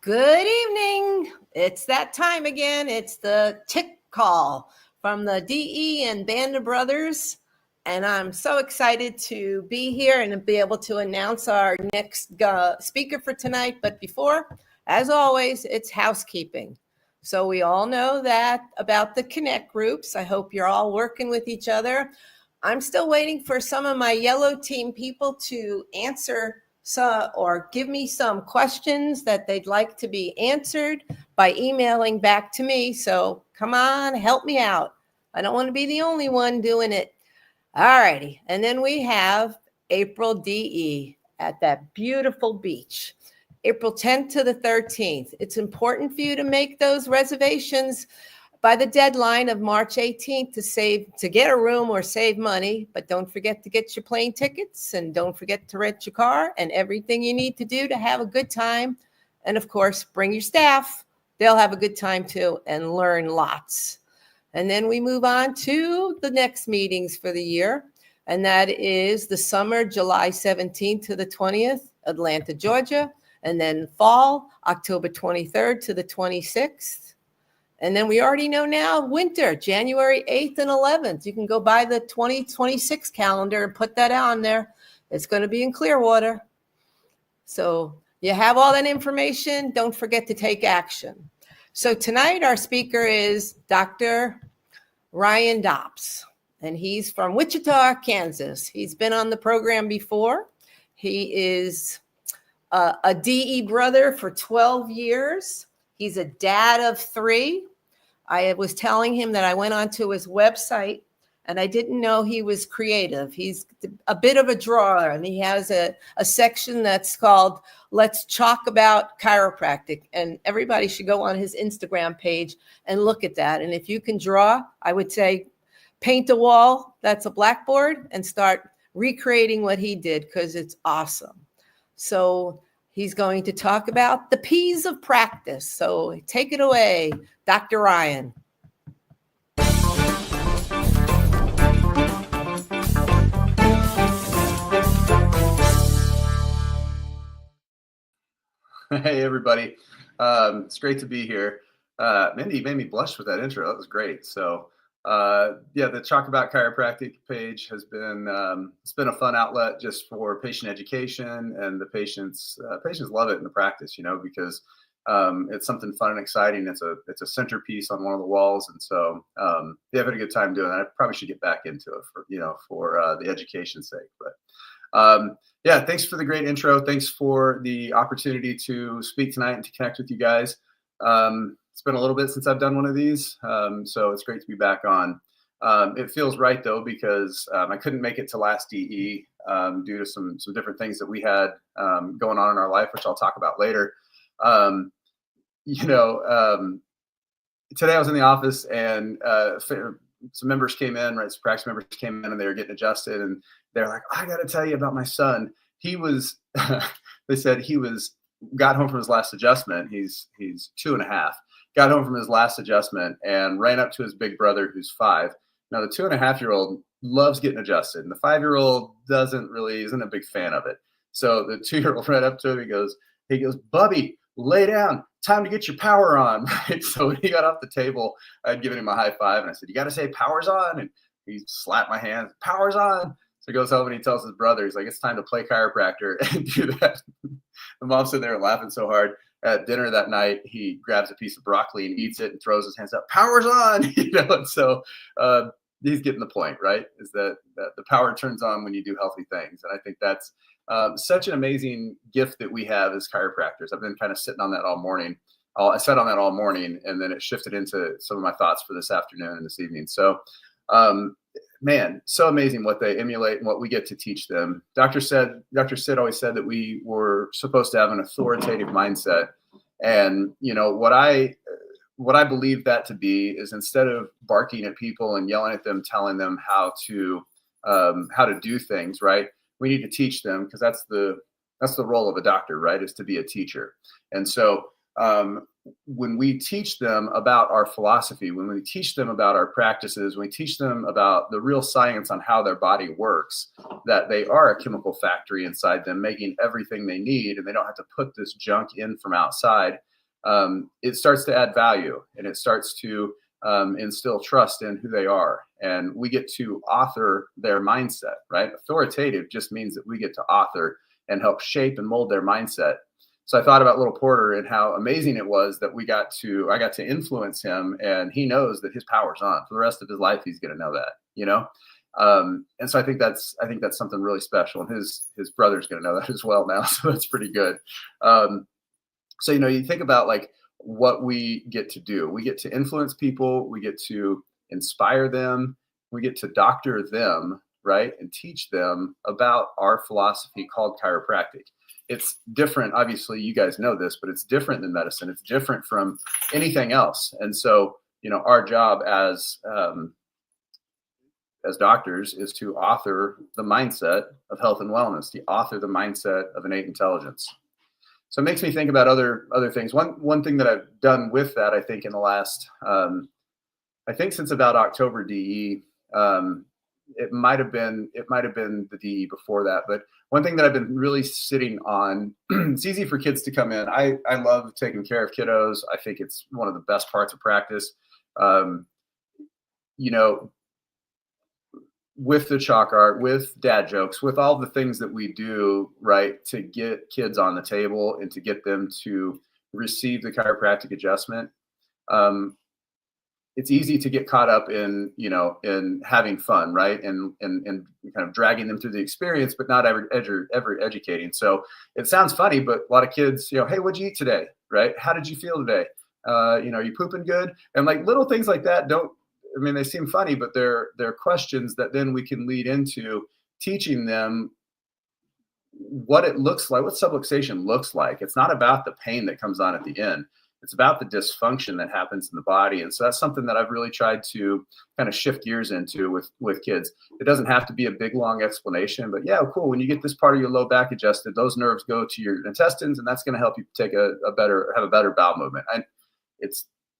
Good evening. It's that time again. It's the tick call from the DE and Band of Brothers. And I'm so excited to be here and be able to announce our next speaker for tonight. But before, as always, it's housekeeping. So we all know that about the Connect groups. I hope you're all working with each other. I'm still waiting for some of my yellow team people to answer or give me some questions that they'd like to be answered by emailing back to me. So come on, help me out. I don't want to be the only one doing it. All righty. And then we have April DE at that beautiful beach, April 10th to the 13th. It's important for you to make those reservations by the deadline of March 18th to get a room or save money. But don't forget to get your plane tickets, and don't forget to rent your car and everything you need to do to have a good time. And of course, bring your staff. They'll have a good time too and learn lots. And then we move on to the next meetings for the year. And that is the summer, July 17th to the 20th, Atlanta, Georgia. And then fall, October 23rd to the 26th. And then we already know now, winter, January 8th and 11th. You can go buy the 2026 calendar and put that on there. It's going to be in Clearwater. So you have all that information. Don't forget to take action. So tonight our speaker is Dr. Ryan Dopps, and he's from Wichita, Kansas. He's been on the program before. He is a DE brother for 12 years. He's a dad of 3. I was telling him that I went onto his website and I didn't know he was creative. He's a bit of a drawer, and he has a section that's called Let's Talk About Chiropractic. And everybody should go on his Instagram page and look at that. And if you can draw, I would say paint a wall that's a blackboard and start recreating what he did, because it's awesome. So he's going to talk about the P's of practice. So take it away, Dr. Ryan. Hey, everybody. It's great to be here. Mindy made me blush with that intro. That was great. So the Talk About Chiropractic page has been it's been a fun outlet just for patient education, and the patients love it in the practice, because it's something fun and exciting. It's a centerpiece on one of the walls, and so they have a good time doing that. I probably should get back into it for the education's sake. But thanks for the great intro. Thanks for the opportunity to speak tonight and to connect with you guys. It's been a little bit since I've done one of these, so it's great to be back on. It feels right, though, because I couldn't make it to last DE due to some different things that we had going on in our life, which I'll talk about later. Today I was in the office, and some members came in, right? Some practice members came in, and they were getting adjusted, and they're like, I got to tell you about my son. He was, they said got home from his last adjustment. He's 2.5. Got home from his last adjustment and ran up to his big brother, who's 5. Now, the 2.5-year-old loves getting adjusted, and the 5-year-old isn't a big fan of it. So the 2-year-old ran up to him. He goes, Bubby, lay down. Time to get your power on. Right. So when he got off the table, I had given him a high five, and I said, you got to say power's on. And he slapped my hand. Power's on. So he goes home and he tells his brother, he's like, it's time to play chiropractor and do that. The mom's sitting there laughing so hard. At dinner that night, he grabs a piece of broccoli and eats it and throws his hands up. Power's on, And so he's getting the point, right? Is that the power turns on when you do healthy things, and I think that's such an amazing gift that we have as chiropractors. I've been kind of sitting on that all morning. I sat on that all morning, and then it shifted into some of my thoughts for this afternoon and this evening. So, man, so amazing what they emulate and what we get to teach them. Dr. Sid always said that we were supposed to have an authoritative mindset. And, what I believe that to be is, instead of barking at people and yelling at them, telling them how to do things, right? We need to teach them, because that's the role of a doctor, right? Is to be a teacher. And so when we teach them about our philosophy, when we teach them about our practices, when we teach them about the real science on how their body works, that they are a chemical factory inside them, making everything they need, and they don't have to put this junk in from outside, it starts to add value, and it starts to instill trust in who they are. And we get to author their mindset, right? Authoritative just means that we get to author and help shape and mold their mindset. So I thought about little Porter and how amazing it was that I got to influence him, and he knows that his power's on for the rest of his life. He's going to know that, you know? And so I think that's something really special, and his brother's going to know that as well now. So that's pretty good. So, you know, you think about like what we get to do. We get to influence people. We get to inspire them. We get to doctor them, right? And teach them about our philosophy called chiropractic. It's different. Obviously, you guys know this, but it's different than medicine. It's different from anything else. And so, you know, our job as doctors is to author the mindset of health and wellness, to author the mindset of innate intelligence. So it makes me think about other things. One thing that I've done with that, I think in the last, I think since about October DE, it might have been the DE before that. But one thing that I've been really sitting on, it's easy for kids to come in. I love taking care of kiddos. I think it's one of the best parts of practice. You know, with the chalk art, with dad jokes, with all the things that we do, right, to get kids on the table and to get them to receive the chiropractic adjustment. It's easy to get caught up in, you know, in having fun, right, and kind of dragging them through the experience, but not ever educating. So it sounds funny, but a lot of kids, you know, hey, what'd you eat today, right? How did you feel today? You know, are you pooping good? And like little things like that they seem funny, but they're questions that then we can lead into teaching them what it looks like, what subluxation looks like. It's not about the pain that comes on at the end. It's about the dysfunction that happens in the body. And so that's something that I've really tried to kind of shift gears into with kids. It doesn't have to be a big, long explanation, but yeah, cool. When you get this part of your low back adjusted, those nerves go to your intestines, and that's going to help you take have a better bowel movement.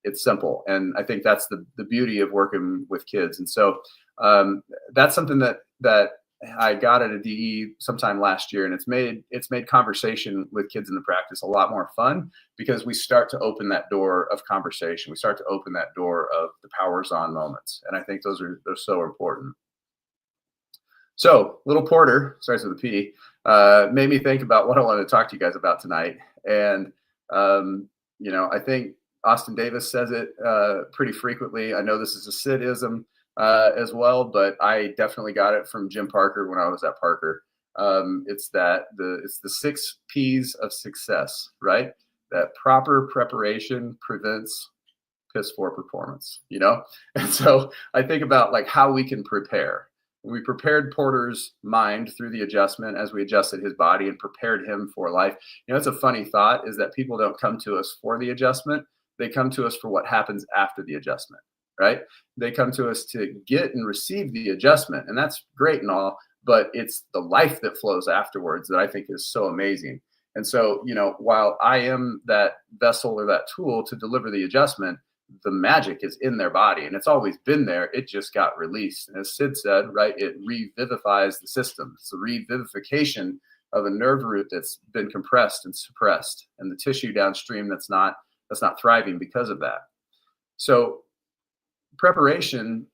It's simple. And I think that's the beauty of working with kids. And so that's something that I got at a DE sometime last year, and it's made conversation with kids in the practice a lot more fun, because we start to open that door of conversation. We start to open that door of the powers on moments. And I think they're so important. So little Porter, starts with a P, made me think about what I wanted to talk to you guys about tonight. And, you know, I think Austin Davis says it pretty frequently. I know this is a Sid-ism as well, but I definitely got it from Jim Parker when I was at Parker. It's the 6 P's of success, right? That proper preparation prevents piss poor performance, you know? And so I think about like how we can prepare. We prepared Porter's mind through the adjustment as we adjusted his body and prepared him for life. You know, it's a funny thought is that people don't come to us for the adjustment. They come to us for what happens after the adjustment, right? They come to us to get and receive the adjustment, and that's great and all, but it's the life that flows afterwards that I think is so amazing. And so, you know, while I am that vessel or that tool to deliver the adjustment, the magic is in their body, and it's always been there. It just got released. And as Sid said, right, it revivifies the system. It's the revivification of a nerve root that's been compressed and suppressed, and the tissue downstream that's not thriving because of that. So preparation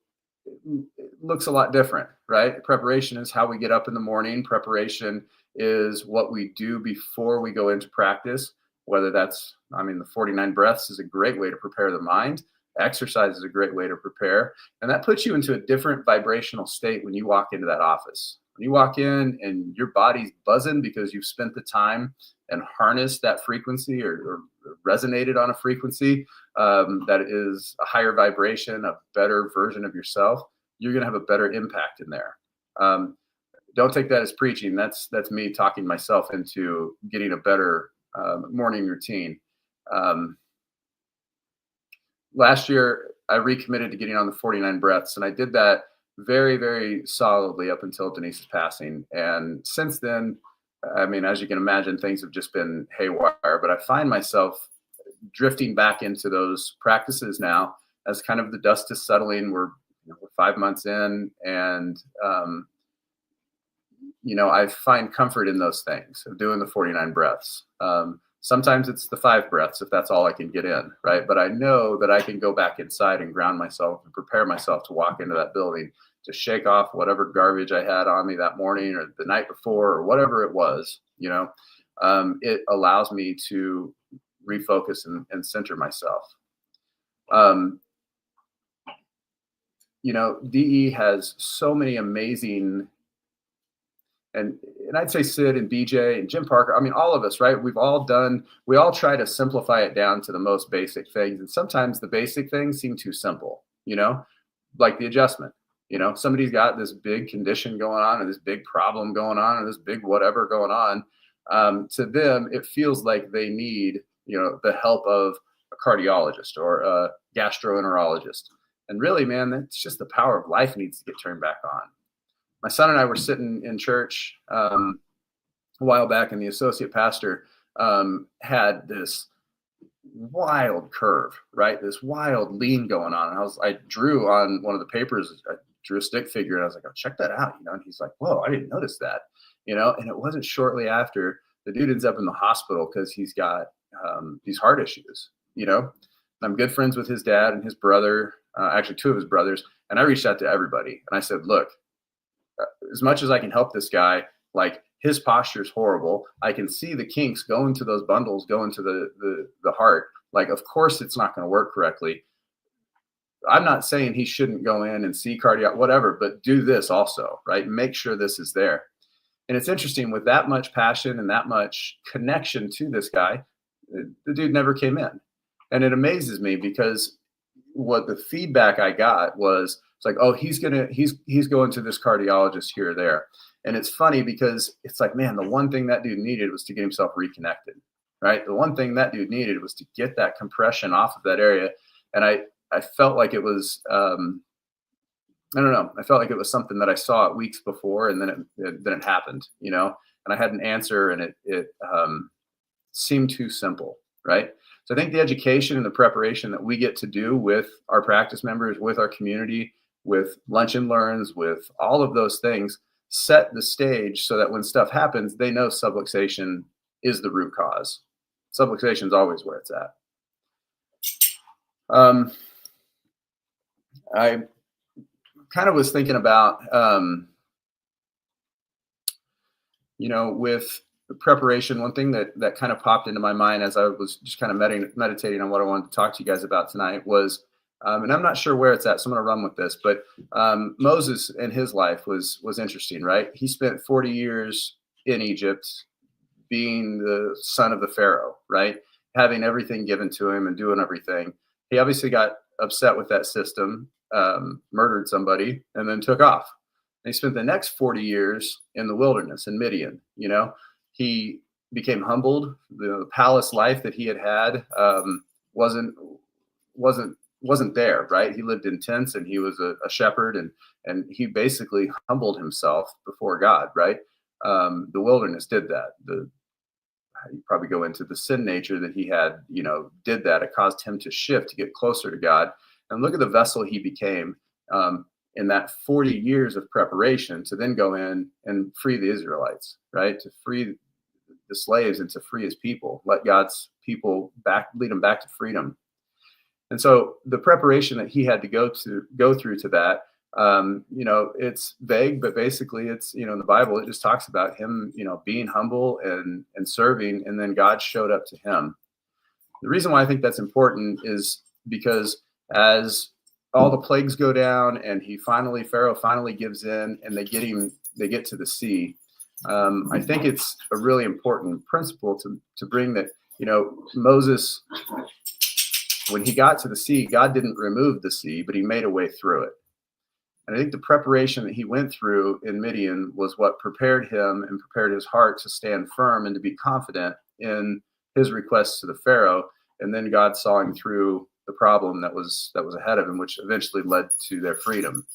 looks a lot different, right? Preparation is how we get up in the morning. Preparation is what we do before we go into practice, whether that's, the 49 breaths is a great way to prepare the mind. Exercise is a great way to prepare. And that puts you into a different vibrational state when you walk into that office. When you walk in and your body's buzzing because you've spent the time and harnessed that frequency or resonated on a frequency that is a higher vibration, a better version of yourself, you're going to have a better impact in there. Don't take that as preaching. That's me talking myself into getting a better morning routine. Last year, I recommitted to getting on the 49 breaths, and I did that very, very solidly up until Denise's passing. And since then, as you can imagine, things have just been haywire, but I find myself drifting back into those practices now as kind of the dust is settling. We're 5 months in, and I find comfort in those things of doing the 49 breaths. Sometimes it's the 5 breaths if that's all I can get in, right? But I know that I can go back inside and ground myself and prepare myself to walk into that building, to shake off whatever garbage I had on me that morning or the night before or whatever it was. It allows me to refocus and center myself. DE has so many amazing, and I'd say Sid and BJ and Jim Parker, I mean, all of us, right? We all try to simplify it down to the most basic things. And sometimes the basic things seem too simple, like the adjustment. Somebody's got this big condition going on, or this big problem going on, or this big whatever going on. To them, it feels like they need, the help of a cardiologist or a gastroenterologist. And really, man, that's just the power of life needs to get turned back on. My son and I were sitting in church a while back, and the associate pastor had this wild curve, right? This wild lean going on. And I drew on one of the papers, I drew a stick figure, and I was like, oh, check that out. And he's like, whoa, I didn't notice that, and it wasn't shortly after the dude ends up in the hospital because he's got these heart issues, I'm good friends with his dad and his brother, actually 2 of his brothers. And I reached out to everybody and I said, look, as much as I can help this guy, like his posture is horrible. I can see the kinks going to those bundles, going to the heart. Like, of course it's not going to work correctly. I'm not saying he shouldn't go in and see cardiac, whatever, but do this also, right? Make sure this is there. And it's interesting, with that much passion and that much connection to this guy, the dude never came in. And it amazes me because what the feedback I got was, it's like, oh, he's going to this cardiologist here or there. And it's funny because it's like, man, the one thing that dude needed was to get himself reconnected, right? The one thing that dude needed was to get that compression off of that area. And I felt like it was, I don't know. I felt like it was something that I saw it weeks before, and then it happened, and I had an answer, and it seemed too simple, right? So I think the education and the preparation that we get to do with our practice members, with our community, with lunch and learns, with all of those things, set the stage so that when stuff happens, they know subluxation is the root cause. Subluxation is always where it's at. I kind of was thinking about, with the preparation, one thing that kind of popped into my mind as I was just kind of meditating on what I wanted to talk to you guys about tonight was, and I'm not sure where it's at, so I'm going to run with this, but Moses and his life was interesting, right? He spent 40 years in Egypt being the son of the Pharaoh, right? Having everything given to him and doing everything. He obviously got upset with that system, murdered somebody, and then took off. And he spent the next 40 years in the wilderness in Midian. He became humbled. The palace life that he had wasn't there, right? He lived in tents, and he was a shepherd, and he basically humbled himself before God, right? The wilderness did that. You probably go into the sin nature that he had, did that. It caused him to shift, to get closer to God. And look at the vessel he became in that 40 years of preparation to then go in and free the Israelites, right? To free the slaves and to free his people, let God's people lead them back to freedom. And so the preparation that he had to go through to that, it's vague, but basically it's, in the Bible, it just talks about him, being humble and serving, and then God showed up to him. The reason why I think that's important is because as all the plagues go down and Pharaoh finally gives in and they get to the sea. I think it's a really important principle to bring that, Moses, when he got to the sea, God didn't remove the sea, but he made a way through it. And I think the preparation that he went through in Midian was what prepared him and prepared his heart to stand firm and to be confident in his requests to the Pharaoh. And then God saw him through the problem that was ahead of him, which eventually led to their freedom.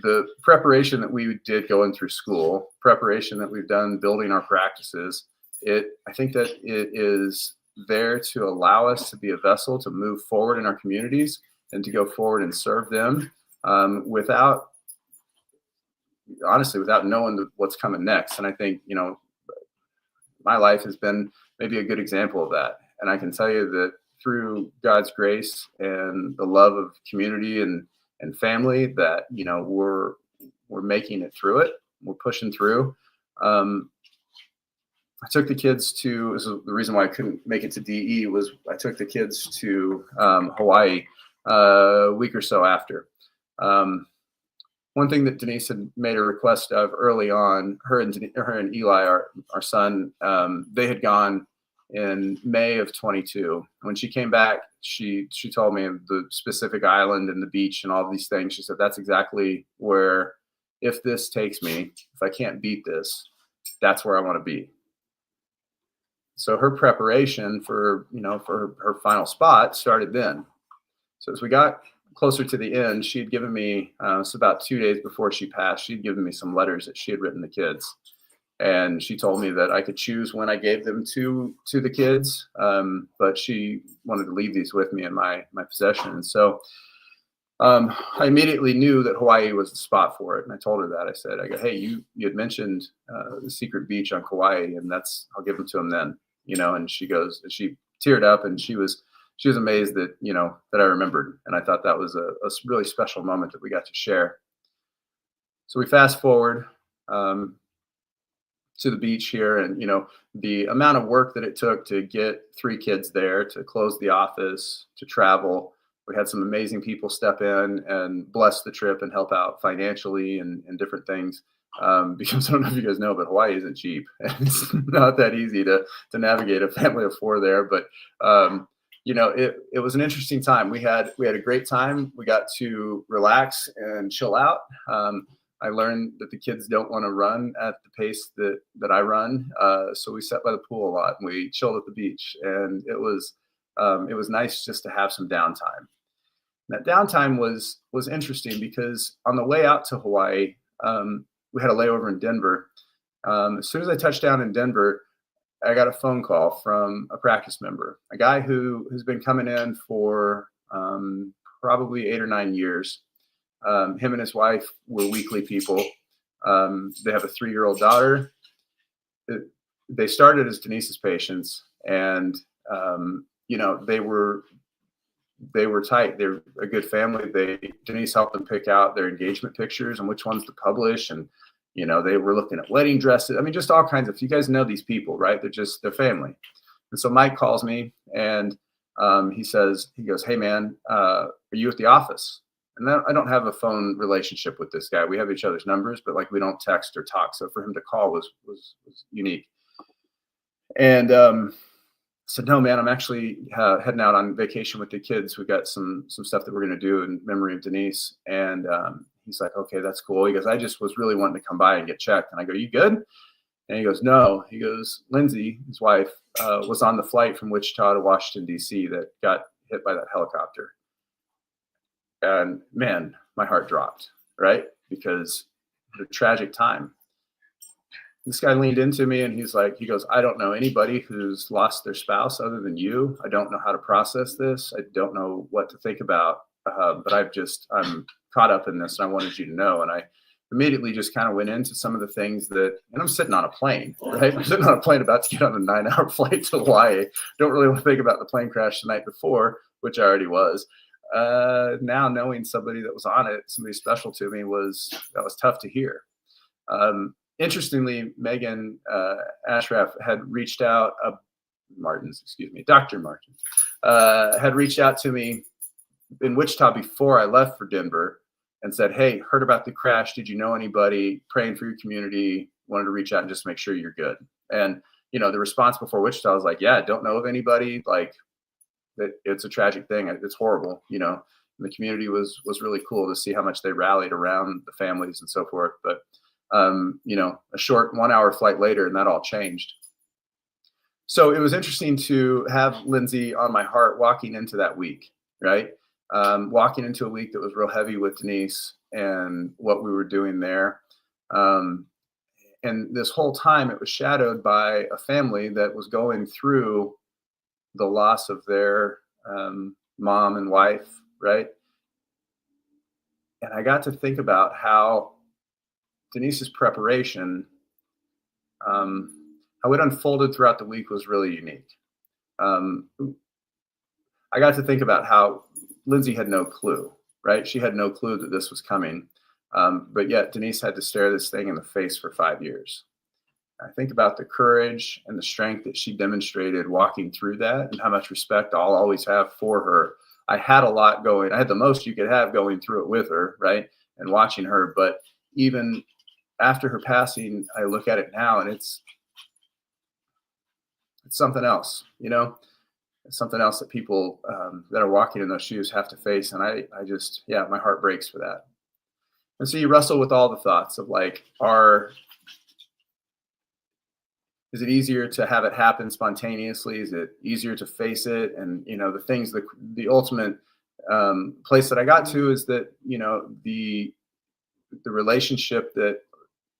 The preparation that we did going through school, preparation that we've done building our practices, I think that it is there to allow us to be a vessel to move forward in our communities and to go forward and serve them without knowing what's coming next. And I think, my life has been maybe a good example of that. And I can tell you that through God's grace and the love of community and family, that we're making it through it. We're pushing through. I took the kids to, this is the reason why I couldn't make it to DE, was I took the kids to Hawaii a week or so after. One thing that Denise had made a request of early on, her and Eli, our son, they had gone in May of 22. When she came back, she told me of the specific island and the beach and all these things. She said, that's exactly where, if this takes me, if I can't beat this, that's where I want to be. So her preparation for her final spot started then. So as we got closer to the end, she had given me, it's about 2 days before she passed, she'd given me some letters that she had written the kids. And she told me that I could choose when I gave them to the kids, but she wanted to leave these with me in my possession. And so I immediately knew that Hawaii was the spot for it. And I told her that. I go, hey, you had mentioned the secret beach on Kauai, and I'll give them to them then, and she teared up, and she was amazed that, that I remembered. And I thought that was a really special moment that we got to share. So we fast forward to the beach here, and, the amount of work that it took to get 3 kids there, to close the office, to travel. We had some amazing people step in and bless the trip and help out financially and different things. Because I don't know if you guys know, but Hawaii isn't cheap. It's not that easy to navigate a family of 4 there. But it was an interesting time. We had a great time. We got to relax and chill out. I learned that the kids don't want to run at the pace that I run. So we sat by the pool a lot and we chilled at the beach, and it was nice just to have some downtime. And that downtime was interesting because on the way out to Hawaii, we had a layover in Denver. As soon as I touched down in Denver, I got a phone call from a practice member, a guy who has been coming in for probably 8 or 9 years. Him and his wife were weekly people. They have a 3-year-old daughter. They started as Denise's patients, and they were tight. They're a good family. Denise helped them pick out their engagement pictures and which ones to publish, and they were looking at wedding dresses. I mean, just all kinds of. You guys know these people, right? They're family. And so Mike calls me, and he goes, "Hey man, are you at the office?" And I don't have a phone relationship with this guy. We have each other's numbers, but we don't text or talk. So for him to call was unique. And I said, "No, man, I'm actually heading out on vacation with the kids. We've got some stuff that we're going to do in memory of Denise." And he's like, "Okay, that's cool." He goes, "I just was really wanting to come by and get checked." And I go, "You good?" And he goes, "No." He goes, "Lindsay, his wife, was on the flight from Wichita to Washington, D.C. that got hit by that helicopter." And man, my heart dropped, right? Because the tragic time. This guy leaned into me and he goes, "I don't know anybody who's lost their spouse other than you. I don't know how to process this. I don't know what to think about. But I'm caught up in this, and I wanted you to know." And I immediately just kind of went into some of the things and I'm sitting on a plane, right? I'm sitting on a plane about to get on a 9-hour flight to Hawaii. Don't really want to think about the plane crash the night before, which I already was. Now knowing somebody that was on it, somebody special to me, that was tough to hear. Interestingly, Megan Ashraf had reached out, Dr. Martin, had reached out to me in Wichita before I left for Denver and said, "Hey, heard about the crash. Did you know anybody? Praying for your community. Wanted to reach out and just make sure you're good." And, the response before Wichita was like, "Yeah, don't know of anybody. It's a tragic thing. It's horrible." And the community was really cool to see how much they rallied around the families and so forth. But, a short 1-hour flight later, and that all changed. So it was interesting to have Lindsay on my heart walking into that week, right? Walking into a week that was real heavy with Denise and what we were doing there. And this whole time it was shadowed by a family that was going through the loss of their mom and wife, right? And I got to think about how Denise's preparation, how it unfolded throughout the week was really unique. Um, I got to think about how Lindsay had no clue, right? She had no clue that this was coming. But yet Denise had to stare this thing in the face for 5 years. I think about the courage and the strength that she demonstrated walking through that, and how much respect I'll always have for her. I had a lot going. I had the most you could have going through it with her, right? And watching her. But even after her passing, I look at it now and it's something else, you know? It's something else that people that are walking in those shoes have to face. And I just, yeah, my heart breaks for that. And so you wrestle with all the thoughts of like, is it easier to have it happen spontaneously? Is it easier to face it? And, you know, the things, the ultimate place that I got to is that, you know, the relationship that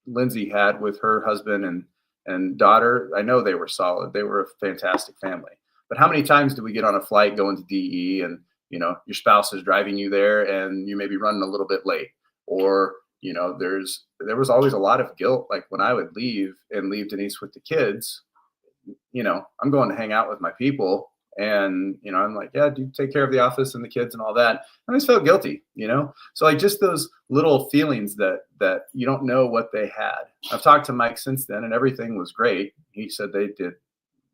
Lindsay had with her husband and daughter, I know they were solid. They were a fantastic family. But how many times do we get on a flight going to DE and, you know, your spouse is driving you there and you may be running a little bit late, or, you know, there was always a lot of guilt. Like when I would leave Denise with the kids, you know, I'm going to hang out with my people. And, you know, I'm like, yeah, do you take care of the office and the kids and all that? I always felt guilty, you know? So like just those little feelings that you don't know what they had. I've talked to Mike since then and everything was great. He said they did,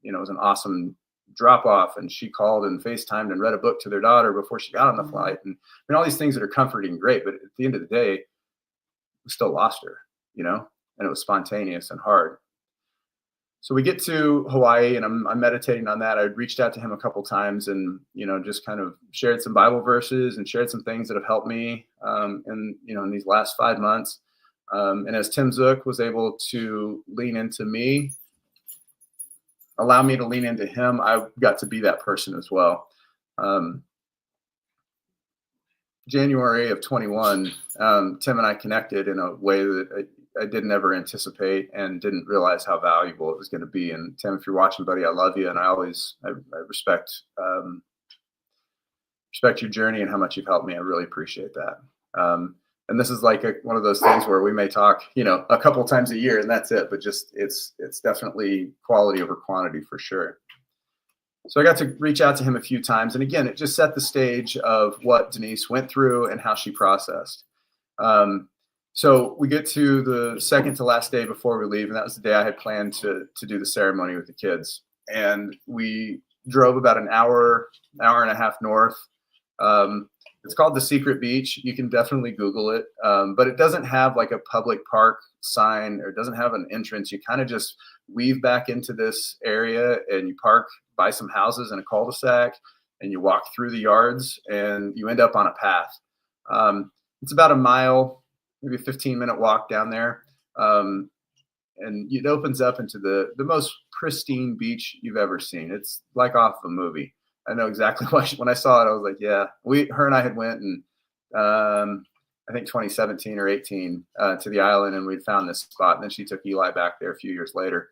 you know, it was an awesome drop off, and she called and FaceTimed and read a book to their daughter before she got on the flight. And I mean, all these things that are comforting, great. But at the end of the day, we still lost her, you know, and it was spontaneous and hard. So we get to Hawaii and I'm meditating on that. I reached out to him a couple times and, you know, just kind of shared some Bible verses and shared some things that have helped me in these last 5 months. And as Tim Zook was able to lean into me, allow me to lean into him, I got to be that person as well. January of 21, Tim and I connected in a way that I didn't ever anticipate and didn't realize how valuable it was going to be. And Tim, if you're watching, buddy, I love you. And I respect your journey and how much you've helped me. I really appreciate that. And this is like one of those things where we may talk, you know, a couple times a year and that's it. But just it's definitely quality over quantity for sure. So I got to reach out to him a few times. And again, it just set the stage of what Denise went through and how she processed. So we get to the second to last day before we leave. And that was the day I had planned to do the ceremony with the kids. And we drove about an hour and a half north. It's called the Secret Beach. You can definitely Google it. But it doesn't have like a public park sign, or it doesn't have an entrance. You kind of just weave back into this area and you park by some houses in a cul-de-sac and you walk through the yards and you end up on a path. It's about a mile, maybe a 15-minute walk down there. And it opens up into the most pristine beach you've ever seen. It's like off a movie. I know exactly why. When I saw it, I was like, yeah. Her and I had went and I think 2017 or 18 to the island, and we'd found this spot. And then she took Eli back there a few years later.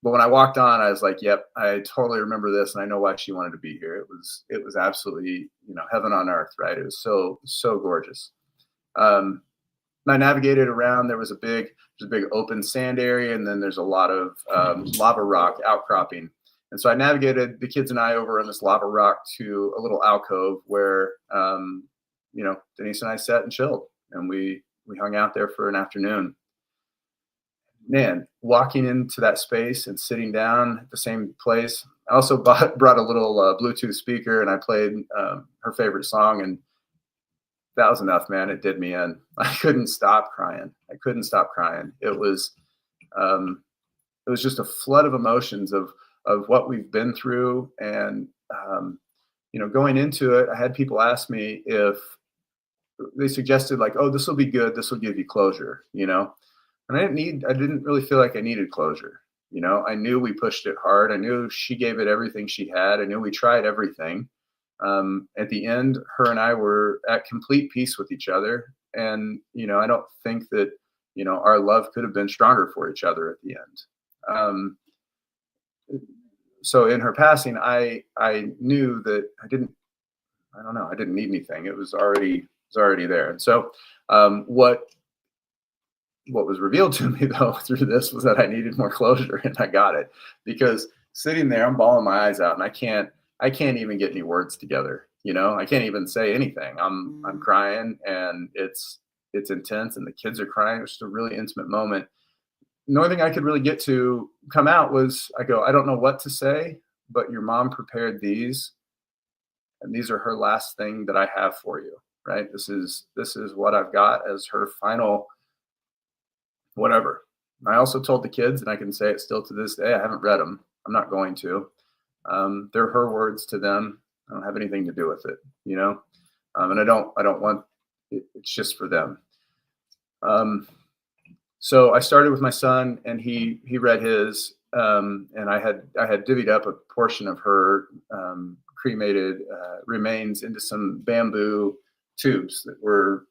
But when I walked on, I was like, yep, I totally remember this, and I know why she wanted to be here. It was absolutely, you know, heaven on earth, right? It was so gorgeous. I navigated around. There's a big open sand area, and then there's a lot of lava rock outcropping. And so I navigated the kids and I over on this lava rock to a little alcove where, Denise and I sat and chilled, and we hung out there for an afternoon. Man, walking into that space and sitting down at the same place. I also brought a little Bluetooth speaker, and I played her favorite song, and that was enough, man. It did me in. I couldn't stop crying. It was just a flood of emotions of what we've been through. And, going into it, I had people ask me if they suggested like, oh, this will be good. This will give you closure, you know? And I didn't really feel like I needed closure. You know, I knew we pushed it hard. I knew she gave it everything she had. I knew we tried everything. At the end, her and I were at complete peace with each other. And, I don't think that, our love could have been stronger for each other at the end. So in her passing, I knew that I didn't need anything. It was already there. And so what what was revealed to me though through this was that I needed more closure, and I got it, because sitting there, I'm bawling my eyes out, and I can't even get any words together. I can't even say anything. I'm crying, and it's intense, and the kids are crying. It was just a really intimate moment. The only thing I could really get to come out was, I go, I don't know what to say, but your mom prepared these, and these are her last thing that I have for you. Right? This is what I've got as her final whatever. I also told the kids, and I can say it still to this day, I haven't read them. I'm not going to. They're her words to them. I don't have anything to do with it, and I don't want it. It's just for them. So I started with my son, and he read his, and I had divvied up a portion of her cremated remains into some bamboo tubes that were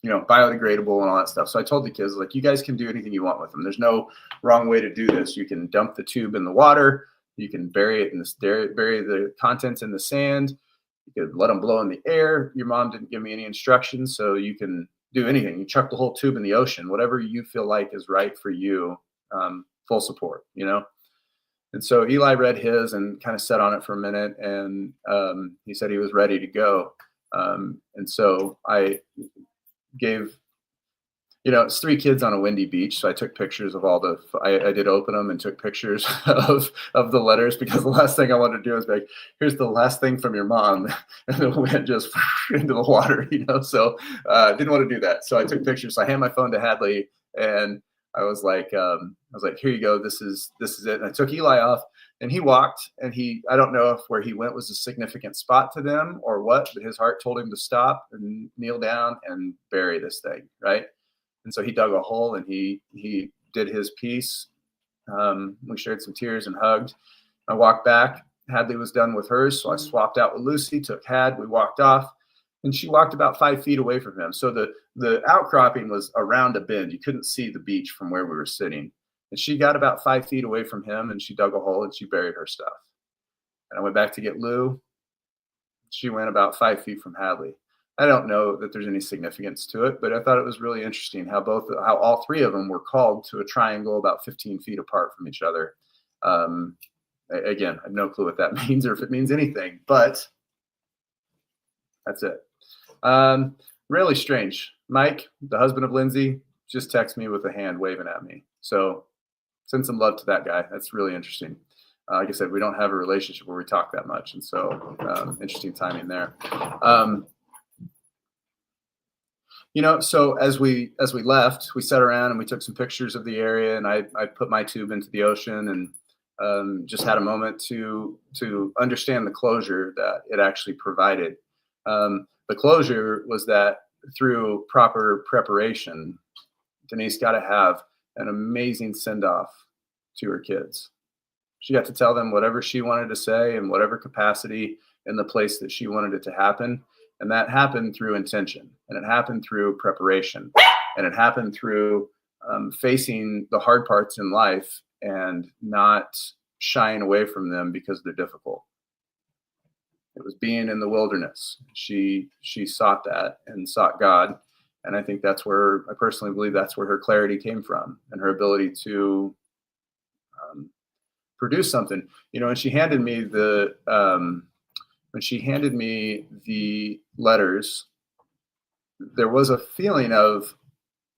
biodegradable and all that stuff. So I told the kids, like, you guys can do anything you want with them. There's no wrong way to do this. You can dump the tube in the water. You can bury it in bury the contents in the sand. You could let them blow in the air. Your mom didn't give me any instructions, so you can do anything. You chuck the whole tube in the ocean, whatever you feel like is right for you. Full support, And so Eli read his and kind of sat on it for a minute, and he said he was ready to go. And so I gave, it's 3 kids on a windy beach. So I took pictures of all I did open them and took pictures of the letters, because the last thing I wanted to do is be like, here's the last thing from your mom. And the wind just into the water, so didn't want to do that. So I took pictures. So I handed my phone to Hadley, and I was like, here you go. This is it. And I took Eli off, and he walked, and I don't know if where he went was a significant spot to them or what, but his heart told him to stop and kneel down and bury this thing. Right. And so he dug a hole, and he did his piece. We shared some tears and hugged. I walked back. Hadley was done with hers. So I swapped out with Lucy, took Had, we walked off, and she walked about 5 feet away from him. So the outcropping was around a bend. You couldn't see the beach from where we were sitting. And she got about 5 feet away from him, and she dug a hole, and she buried her stuff. And I went back to get Lou. She went about 5 feet from Hadley. I don't know that there's any significance to it, but I thought it was really interesting how all 3 of them were called to a triangle about 15 feet apart from each other. Again, I have no clue what that means or if it means anything, but that's it. Really strange. Mike, the husband of Lindsay, just texted me with a hand waving at me. So send some love to that guy. That's really interesting. Like I said, we don't have a relationship where we talk that much, and so interesting timing there. So as we left, we sat around and we took some pictures of the area, and I put my tube into the ocean, and just had a moment to understand the closure that it actually provided. The closure was that through proper preparation, Denise got to have an amazing send-off to her kids. She got to tell them whatever she wanted to say in whatever capacity in the place that she wanted it to happen. And that happened through intention, and it happened through preparation, and it happened through facing the hard parts in life and not shying away from them because they're difficult. It was being in the wilderness. She sought that and sought God. And I think I personally believe that's where her clarity came from, and her ability to produce something. When she handed me the letters, there was a feeling of,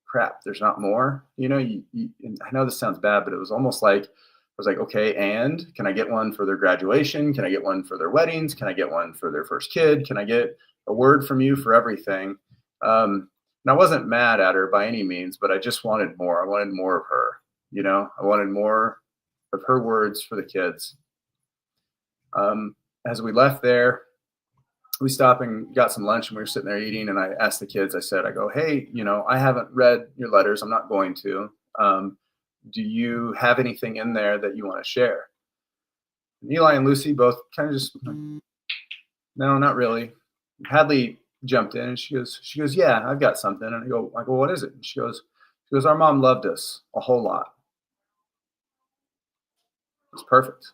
crap, there's not more. And I know this sounds bad, but it was almost like, I was like, okay, and can I get one for their graduation? Can I get one for their weddings? Can I get one for their first kid? Can I get a word from you for everything? And I wasn't mad at her by any means, but I just wanted more. I wanted more of her. I wanted more of her words for the kids. As we left there, we stopped and got some lunch, and we were sitting there eating, and I asked the kids, I go, hey, I haven't read your letters. I'm not going to. Do you have anything in there that you want to share? And Eli and Lucy both kind of just, no, not really. Hadley jumped in, and she goes, yeah, I've got something. And I go, what is it? And she goes, our mom loved us a whole lot. It's perfect.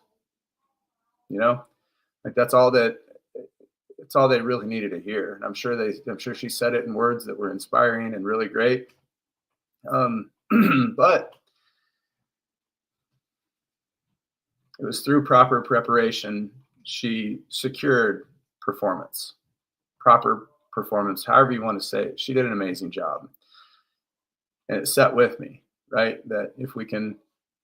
Like that's all that it's all they really needed to hear. And I'm sure she said it in words that were inspiring and really great. But it was through proper preparation she secured performance, proper performance, however you want to say it. She did an amazing job. And it set with me, right? That if we can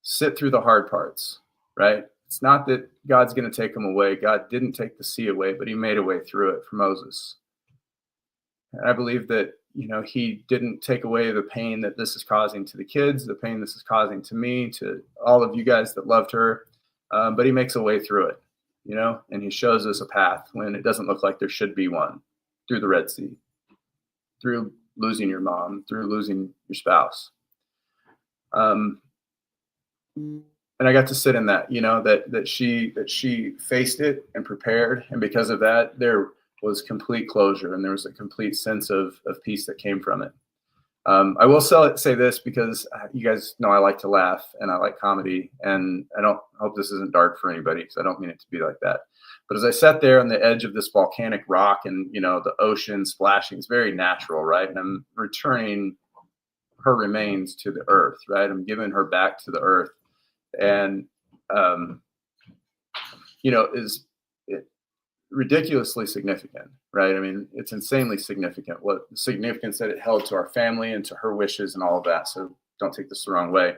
sit through the hard parts, right? It's not that God's going to take them away. God didn't take the sea away, but he made a way through it for Moses. And I believe that, he didn't take away the pain that this is causing to the kids, the pain this is causing to me, to all of you guys that loved her. But he makes a way through it, and he shows us a path when it doesn't look like there should be one, through the Red Sea, through losing your mom, through losing your spouse. And I got to sit in that, that she faced it and prepared. And because of that, there was complete closure and there was a complete sense of peace that came from it. I will say this because you guys know I like to laugh and I like comedy, and I hope this isn't dark for anybody because I don't mean it to be like that. But as I sat there on the edge of this volcanic rock and, the ocean splashing, it's very natural, right? And I'm returning her remains to the earth, right? I'm giving her back to the earth. And, is it ridiculously significant, right? I mean, it's insanely significant, what significance that it held to our family and to her wishes and all of that. So don't take this the wrong way.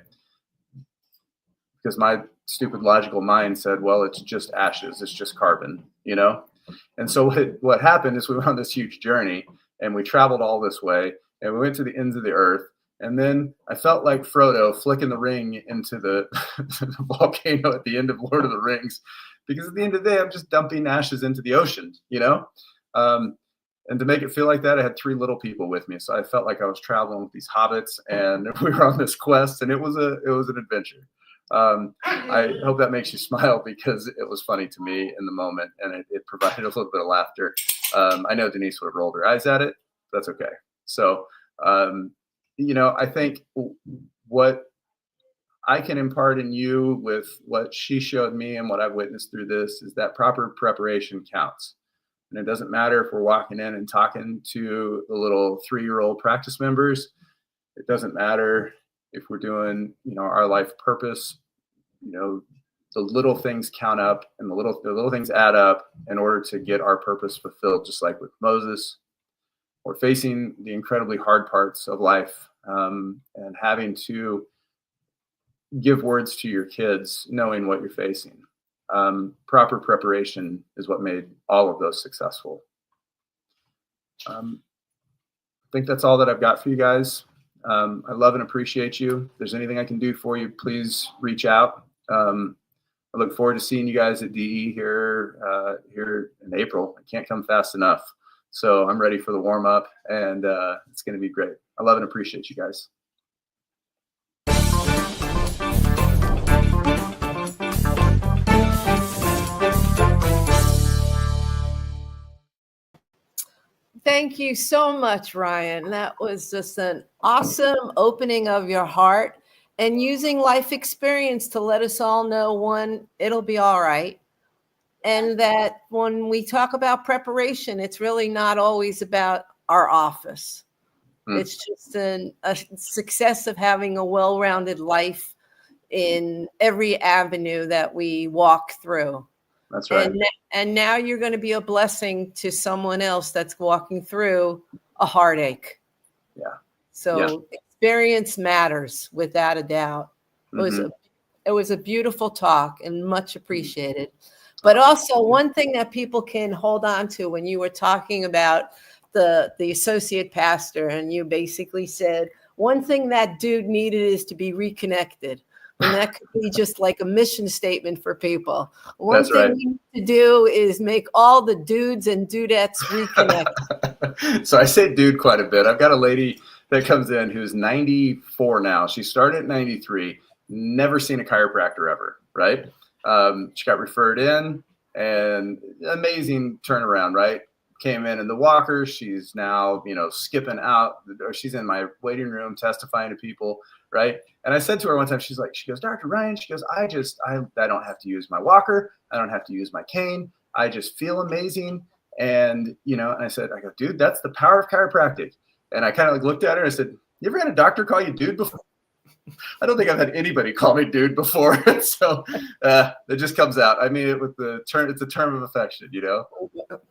Because my stupid logical mind said, well, it's just ashes. It's just carbon, And so what happened is we went on this huge journey and we traveled all this way and we went to the ends of the earth. And then I felt like Frodo flicking the ring into the volcano at the end of Lord of the Rings, because at the end of the day, I'm just dumping ashes into the ocean, and to make it feel like that, I had 3 little people with me. So I felt like I was traveling with these hobbits and we were on this quest, and it was an adventure. I hope that makes you smile because it was funny to me in the moment and it provided a little bit of laughter. I know Denise would have rolled her eyes at it. But that's okay. So, I think what I can impart in you with what she showed me and what I've witnessed through this is that proper preparation counts. And it doesn't matter if we're walking in and talking to the little 3-year-old practice members. It doesn't matter if we're doing, our life purpose. The little things count up and the little things add up in order to get our purpose fulfilled, just like with Moses. We're facing the incredibly hard parts of life and having to give words to your kids, knowing what you're facing. Proper preparation is what made all of those successful. I think that's all that I've got for you guys. I love and appreciate you. If there's anything I can do for you, please reach out. I look forward to seeing you guys at DE here in April. I can't come fast enough. So I'm ready for the warm up, and it's going to be great. I love and appreciate you guys. Thank you so much, Ryan. That was just an awesome opening of your heart and using life experience to let us all know, one, it'll be all right. And that when we talk about preparation, it's really not always about our office. It's just a success of having a well-rounded life in every avenue that we walk through. That's right. And now you're going to be a blessing to someone else that's walking through a heartache. Yeah. So experience matters without a doubt. It was a beautiful talk and much appreciated. But also one thing that people can hold on to when you were talking about the associate pastor, and you basically said one thing that dude needed is to be reconnected. And that could be just like a mission statement for people. One thing we need to do is make all the dudes and dudettes reconnect. So I say dude quite a bit. I've got a lady that comes in who's 94 now. She started at 93, never seen a chiropractor ever, right? She got referred in, and amazing turnaround, right? Came in the walker. She's now, skipping out, or she's in my waiting room testifying to people, right? And I said to her one time, she goes, Dr. Ryan, she goes, I don't have to use my walker. I don't have to use my cane. I just feel amazing. And, and I said, dude, that's the power of chiropractic. And I kind of looked at her and I said, you ever had a doctor call you dude before? I don't think I've had anybody call me dude before. So it just comes out. I mean it with the term. It's a term of affection,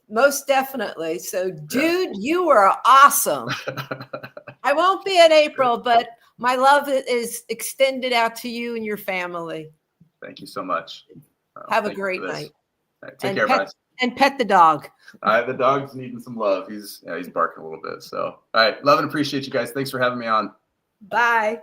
Most definitely. So, dude, you were awesome. I won't be in April, but my love is extended out to you and your family. Thank you so much. Have a great night. Right, take care, guys. And pet the dog. The dog's needing some love. He's barking a little bit. So, all right. Love and appreciate you guys. Thanks for having me on. Bye.